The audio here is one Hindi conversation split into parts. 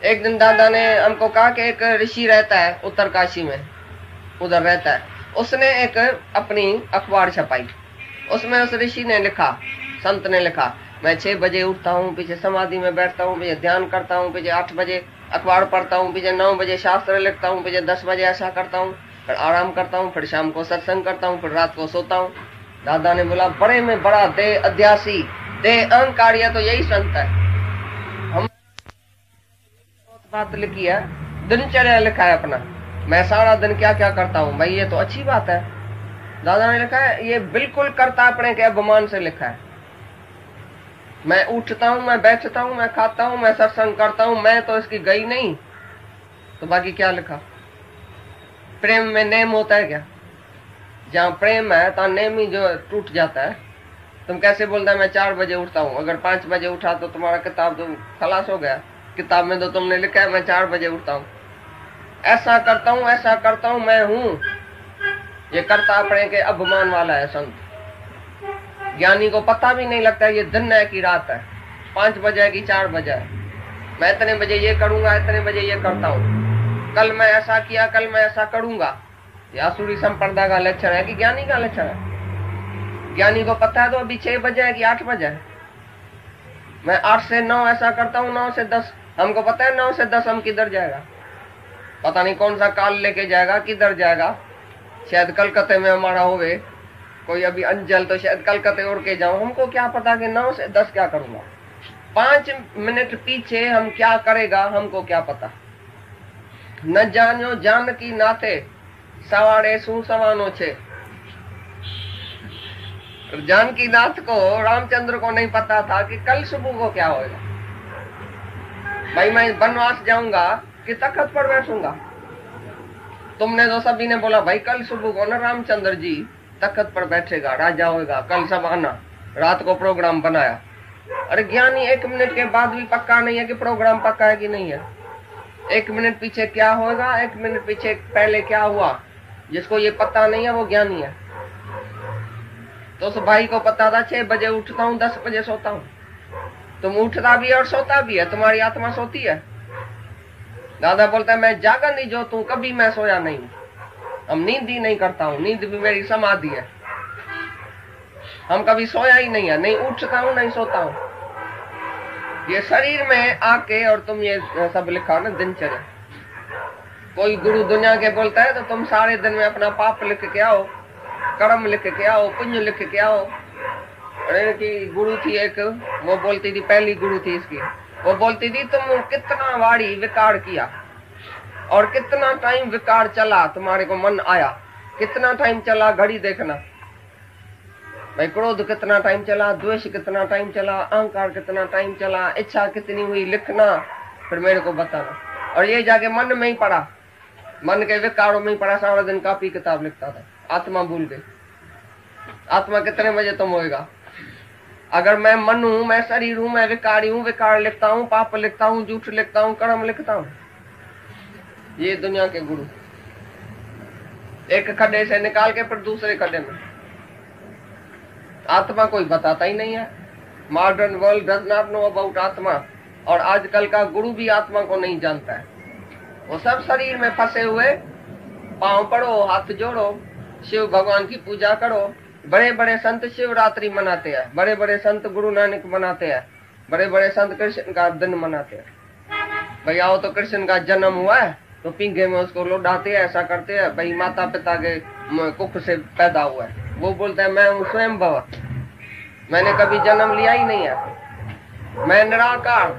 एक दिन दादा ने हमको कहा कि एक ऋषि रहता है उत्तरकाशी में, उधर रहता है। उसने एक अपनी अखबार छपाई, उसमें उस ऋषि ने लिखा, संत ने लिखा, मैं 6 बजे उठता हूँ, पीछे समाधि में बैठता हूँ, पीछे ध्यान करता हूँ, पीछे 8 बजे अखबार पढ़ता हूँ, पीछे 9 बजे शास्त्र लिखता हूँ, पीछे 10 बजे ऐसा करता हूँ, फिर आराम करता हूँ, फिर शाम को सत्संग करता हूँ, फिर रात को सोता हूँ। दादा ने बोला, बड़े में बड़ा दे अध्यासी, दे अहंकारी है तो यही संत है। हम बात लिखी है, दिनचर्या लिखा है अपना, मैं सारा दिन क्या क्या करता हूँ, भाई ये तो अच्छी बात है। दादा ने लिखा है, ये बिल्कुल कर्तापणे के अभिमान से लिखा है। मैं उठता हूँ, मैं बैठता हूँ, मैं खाता हूँ, मैं सत्संग करता हूँ, मैं तो इसकी गई नहीं, तो बाकी क्या लिखा? प्रेम में नेम होता है क्या? जहाँ प्रेम है तो नेम ही जो टूट जाता है। तुम कैसे बोलता है मैं 4 बजे उठता हूँ, अगर 5 बजे उठा तो तुम्हारा किताब तो खलास हो गया। किताब में तो तुमने लिखा है मैं 4 बजे उठता हूँ, ऐसा करता हूँ, ऐसा करता हूँ, मैं हूँ। ये कर्ता अपने के अभिमान वाला है संत। ज्ञानी को पता भी नहीं लगता ये दिन है कि रात है, 5 बजे है कि 4 बजे है। मैं इतने बजे ये करूंगा, इतने बजे ये करता हूँ, कल मैं ऐसा किया, कल मैं ऐसा करूंगा। ये आसुरी संप्रदाय का लक्षण है कि ज्ञानी का लक्षण है? ज्ञानी को पता है तो अभी 6 बजे है कि 8 बजे है। मैं 8 से 9 ऐसा करता हूँ, 9 से 10। हमको पता है 9 से 10 हम किधर जाएगा, पता नहीं कौन सा काल लेके जाएगा, किधर जाएगा। शायद कलकत्ते में हमारा होवे कोई अभी अंजल, तो शायद कलकत्ते उड़ के जाऊं। हमको क्या पता कि 9 से 10 क्या करूंगा। 5 मिनट पीछे हम क्या करेगा हमको क्या पता। न जानो जानकी नाते सवारे सू सवानो छे। जानकी नाथ को, रामचंद्र को नहीं पता था कि कल सुबह को क्या होगा। भाई मैं वनवास जाऊंगा कि तख्त पर बैठूंगा। तुमने तो सभी ने बोला भाई कल सुबह को ना रामचंद्र जी तख्त पर बैठेगा, राजा होगा, कल सब आना। रात को प्रोग्राम बनाया। अरे ज्ञानी 1 मिनट के बाद भी पक्का नहीं है कि प्रोग्राम पक्का है कि नहीं है। 1 मिनट पीछे क्या होगा, 1 मिनट पीछे पहले क्या हुआ, जिसको ये पता नहीं है वो ज्ञानी है। तो उस भाई को पता था 6 बजे उठता हूँ, 10 बजे सोता हूँ। तुम उठता भी है और सोता भी है, तुम्हारी आत्मा सोती है। दादा बोलता है मैं जागा नहीं जो तू, कभी मैं सोया नहीं। हम नींद ही नहीं करता हूँ, नींद भी मेरी समाधि है। हम कभी सोया ही नहीं है, नहीं उठता हूँ नहीं सोता हूँ। ये शरीर में आके, और तुम ये सब लिखा ना दिनचर्या। कोई गुरु दुनिया के बोलता है तो तुम सारे दिन में अपना पाप लिख के आओ, कर्म लिख के आओ, पुण्य लिख के आओ। की गुरु थी एक, वो बोलती थी, पहली गुरु थी इसकी, वो बोलती थी तुम कितना वाड़ी विकार किया और कितना टाइम विकार चला, तुम्हारे को मन आया, कितना टाइम चला घड़ी देखना भाई। क्रोध कितना टाइम चला, द्वेष कितना टाइम चला, अहंकार कितना टाइम चला, इच्छा कितनी हुई, लिखना, फिर मेरे को बताना। और ये जाके मन में ही पड़ा, मन के विकारों में ही पड़ा, सारा दिन कॉपी किताब लिखता था। आत्मा भूल गई। आत्मा कितने बजे तुम होएगा? अगर मैं मन हूं, मैं शरीर हूं, मैं विकारी हूं, विकार लिखता हूं, पाप लिखता हूं, झूठ लिखता हूं, कर्म लिखता हूं। ये दुनिया के गुरु एक खड्डे से निकाल के फिर दूसरे खड्डे में। आत्मा कोई बताता ही नहीं है। Modern world does not know about आत्मा। और आजकल का गुरु भी आत्मा को नहीं जानता है। वो सब शरीर में फंसे हुए, पांव पड़ो, हाथ जोड़ो, शिव भगवान की पूजा करो। बड़े बड़े संत शिवरात्रि मनाते हैं, बड़े बड़े संत गुरु नानक मनाते हैं, बड़े बड़े संत कृष्ण का दिन मनाते हैं। भाई आओ तो कृष्ण का जन्म हुआ है तो पिंगे में उसको लौटाते हैं, ऐसा करते हैं। भाई माता पिता के कुख से पैदा हुआ है, वो बोलते हैं मैं हूँ स्वयं भव, मैंने कभी जन्म लिया ही नहीं है, मैं निराकार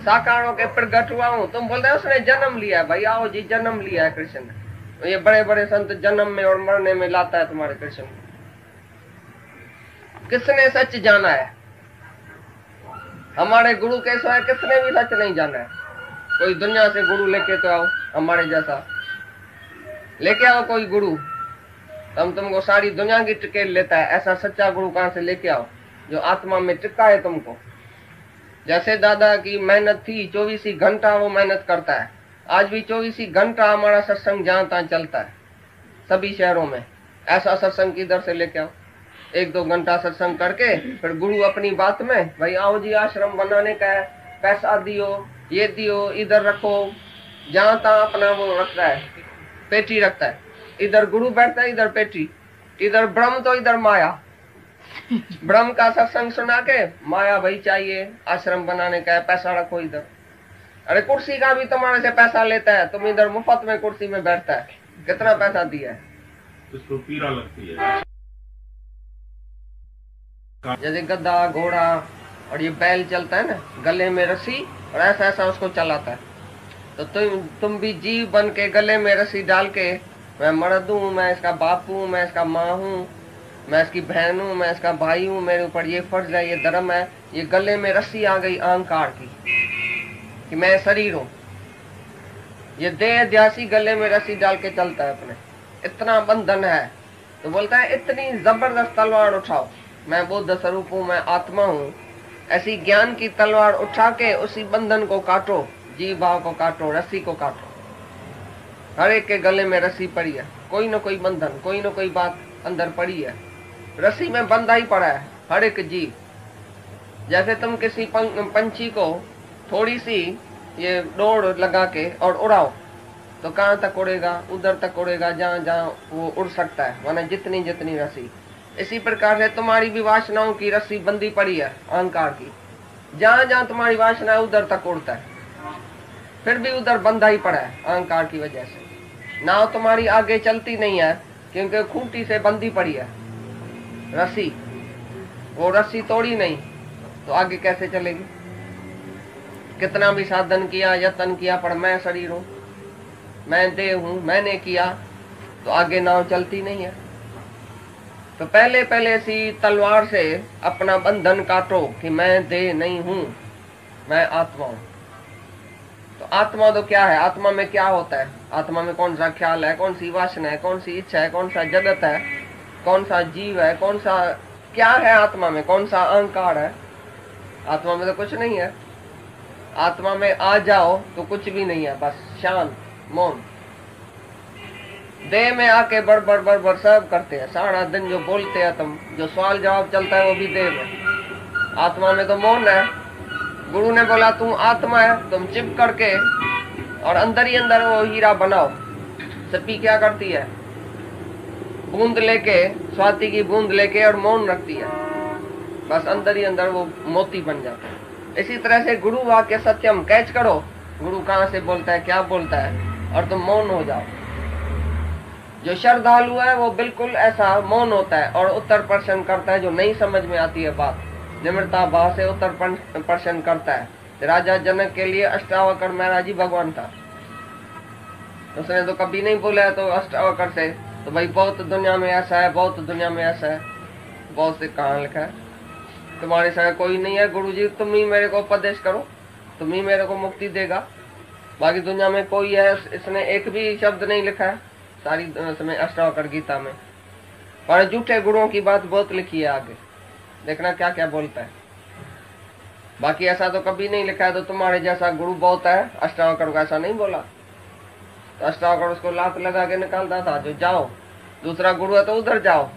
साकारों के प्रगट हुआ हूँ। तुम बोलते हैं उसने जन्म लिया है। भाई आओ जी, जन्म लिया है कृष्ण ने। ये बड़े बड़े संत जन्म में और मरने में लाता है तुम्हारे कृष्ण। किसने सच जाना है? हमारे गुरु के सिवाय किसने भी सच नहीं जाना है। कोई दुनिया से गुरु लेके तो आओ, हमारे जैसा लेके आओ कोई गुरु, हम तुमको सारी दुनिया की टिकेट लेता है। ऐसा सच्चा गुरु कहां से लेके आओ जो आत्मा में टिका है तुमको। जैसे दादा की मेहनत थी, 24 घंटा वो मेहनत करता है। आज भी 24 घंटा हमारा सत्संग जहां तहां चलता है, सभी शहरों में। ऐसा सत्संग किधर से लेके आओ? 1-2 घंटा सत्संग करके फिर गुरु अपनी बात में, भाई आओ जी आश्रम बनाने का है, पैसा दियो, ये दियो, इधर रखो, जहां तहाँ अपना वो रखता है, पेटी रखता है। इधर गुरु बैठता है, इधर पेटी, इधर ब्रह्म तो इधर माया। ब्रह्म का सत्संग सुना के माया भाई चाहिए, आश्रम बनाने का है, पैसा रखो इधर। अरे कुर्सी का भी तुम्हारे से पैसा लेता है, तुम इधर मुफ्त में कुर्सी में बैठता है, कितना पैसा दिया है? इसको पीड़ा लगती है। जैसे गधा घोड़ा और ये बैल चलता है ना, गले में रस्सी और ऐसा ऐसा उसको चलाता है। तो तुम भी जीव बन के गले में रस्सी डाल के, मैं मर्द हूँ, मैं इसका बाप हूँ, मैं इसका माँ हूँ, मैं इसकी बहन हूँ, मैं इसका भाई हूँ, मेरे ऊपर ये फर्ज है, ये धर्म है। ये गले में रस्सी आ गई अहंकार की कि मैं शरीर हूँ। ये देह ध्यासी गले में रस्सी डाल के चलता है अपने, इतना बंधन है। तो बोलता है इतनी जबरदस्त तलवार उठाओ, मैं बुद्ध स्वरूप हूँ, मैं आत्मा हूँ। ऐसी ज्ञान की तलवार उठा के उसी बंधन को काटो, जीव भाव को काटो, रस्सी को काटो। हर एक के गले में रस्सी पड़ी है, कोई न कोई बंधन, कोई न कोई बात अंदर पड़ी है। रस्सी में बंधा ही पड़ा है हर एक जीव। जैसे तुम किसी पंछी को थोड़ी सी ये डोर लगा के और उड़ाओ तो कहाँ तक उड़ेगा? उधर तक उड़ेगा जहाँ जहाँ वो उड़ सकता है, वरना जितनी जितनी रस्सी। इसी प्रकार से तुम्हारी भी वासनाओं की रस्सी बंधी पड़ी है अहंकार की, जहाँ जहाँ तुम्हारी वासना है उधर तक उड़ता है, फिर भी उधर बंधा ही पड़ा है अहंकार की वजह से। नाव तुम्हारी आगे चलती नहीं है क्योंकि खूंटी से बंधी पड़ी है रस्सी, वो रस्सी तोड़ी नहीं तो आगे कैसे चलेगी? कितना भी साधन किया, यत्न किया, पर मैं शरीर हूँ, मैं देह हूँ, मैंने किया, तो आगे नाव चलती नहीं है। तो पहले पहले ऐसी तलवार से अपना बंधन काटो कि मैं देह नहीं हूँ, मैं आत्मा हूँ। तो आत्मा तो क्या है? आत्मा में क्या होता है? आत्मा में कौन सा ख्याल है, कौन सी वासना है, कौन सी इच्छा है, कौन सा जगत है, कौन सा जीव है, कौन सा क्या है आत्मा में? कौन सा अहंकार है? आत्मा में तो कुछ नहीं है। आत्मा में आ जाओ तो कुछ भी नहीं है, बस शांत मौन। देह में आके बड़ सब करते हैं, सारा दिन जो बोलते हैं तुम, जो सवाल जवाब चलता है वो भी देह में। आत्मा में तो मौन है। गुरु ने बोला तुम आत्मा है, तुम चिप करके और अंदर ही अंदर वो हीरा बनाओ। सपी क्या करती है? बूंद लेके, स्वाति की बूंद लेके और मौन रखती है, बस अंदर ही अंदर वो मोती बन जाता है। इसी तरह से गुरु वाक्य सत्यम कैच करो, गुरु कहाँ से बोलता है, क्या बोलता है, और तुम मौन हो जाओ। जो श्रद्धालु है वो बिल्कुल ऐसा मौन होता है और उत्तर प्रश्न करता है। जो नहीं समझ में आती है बात, निम्रता भाव से उत्तर प्रश्न करता है। राजा जनक के लिए अष्टावक्र महाराज जी भगवान था, उसने तो कभी नहीं बोला है तो अष्टावक्र से तो भाई बहुत दुनिया में ऐसा है, बहुत दुनिया में ऐसा है, बहुत से कहाँ लिखा है, तुम्हारे संग कोई नहीं है गुरुजी, तुम ही मेरे को उपदेश करो, तुम ही मेरे को मुक्ति देगा, बाकी दुनिया में कोई है? इसने एक भी शब्द नहीं लिखा है सारी समय अष्टावक्र गीता में। पर झूठे गुरुओं की बात बहुत लिखी है आगे, देखना क्या क्या बोलता है। बाकी ऐसा तो कभी नहीं लिखा है। तो तुम्हारे जैसा गुरु बहुत है, अष्टावक्र को ऐसा नहीं बोला। तो अष्टावक्र उसको लात लगा के निकालता था, जो जाओ, दूसरा गुरु है तो उधर जाओ,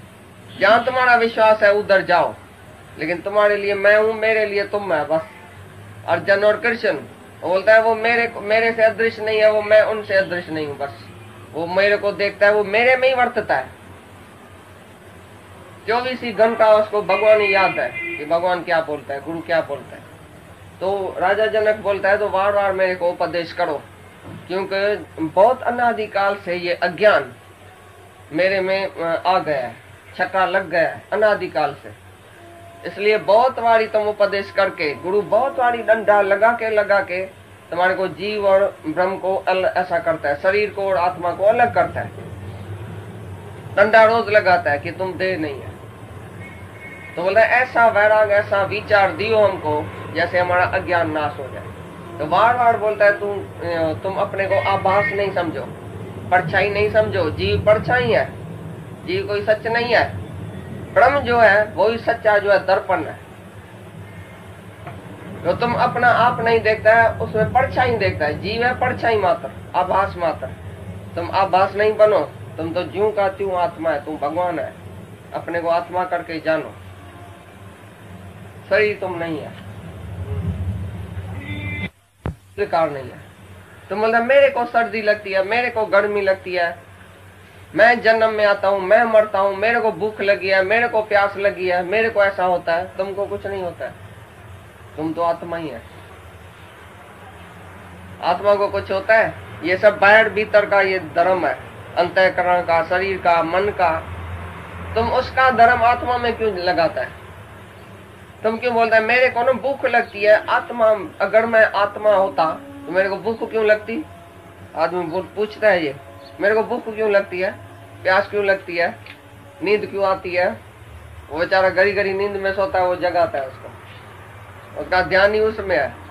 जहां तुम्हारा विश्वास है उधर जाओ, लेकिन तुम्हारे लिए मैं हूं, मेरे लिए तुम है, बस। अर्जुन और कृष्ण बोलता है वो मेरे से अदृश्य नहीं है, वो मैं उनसे अदृश्य नहीं हूं, बस। वो मेरे को देखता है, वो मेरे में ही वर्तता है। 24 घंटा उसको भगवान ही याद है कि भगवान क्या बोलता है, गुरु क्या बोलता है। तो राजा जनक बोलता है तो बार बार मेरे को उपदेश करो, क्योंकि बहुत अनादिकाल से ये अज्ञान मेरे में आ गया है, छक्का लग गया है अनादिकाल से। इसलिए बहुत बारी तुम उपदेश करके, गुरु बहुत बारी डंडा लगा के तुम्हारे को जीव और ब्रह्म को ऐसा करता है, शरीर को और आत्मा को अलग करता है। डंडा रोज लगाता है कि तुम देह नहीं है। तो बोलता है ऐसा वैराग, ऐसा विचार दियो हमको जैसे हमारा अज्ञान नाश हो जाए। तो बार बार बोलता है तुम अपने को आभास नहीं समझो, परछाई नहीं समझो। जीव परछाई है, जीव कोई सच नहीं है। ब्रह्म जो है वही सच्चा जो है दर्पण है। तो तुम अपना आप नहीं देखता है, उसमें परछाई देखता है। जीव है परछाई मात्र, आभास मात्र। तुम आभास नहीं बनो, तुम तो ज्यों का त्यों आत्मा है, तुम भगवान है। अपने को आत्मा करके जानो, शरीर तुम नहीं है। स्वीकार नहीं है। तुम बोलते मेरे को सर्दी लगती है, मेरे को गर्मी लगती है, मैं जन्म में आता हूं, मैं मरता हूं, मेरे को भूख लगी है, मेरे को प्यास लगी है, मेरे को ऐसा होता है। तुमको कुछ नहीं होता है, तुम तो आत्मा ही है। आत्मा को कुछ होता है? ये सब बाहर भीतर का ये धर्म है, अंतःकरण का, शरीर का, मन का। तुम उसका धर्म आत्मा में क्यों लगाता है? तुम क्यों बोलता है मेरे को ना भूख लगती है? आत्मा, अगर मैं आत्मा होता तो मेरे को भूख क्यों लगती? आदमी पूछता है ये, मेरे को भूख क्यों लगती है, प्यास क्यों लगती है, नींद क्यों आती है? वो बेचारा गरी गरी नींद में सोता है, वो जगाता है उसको, उसका ध्यान ही उसमें है।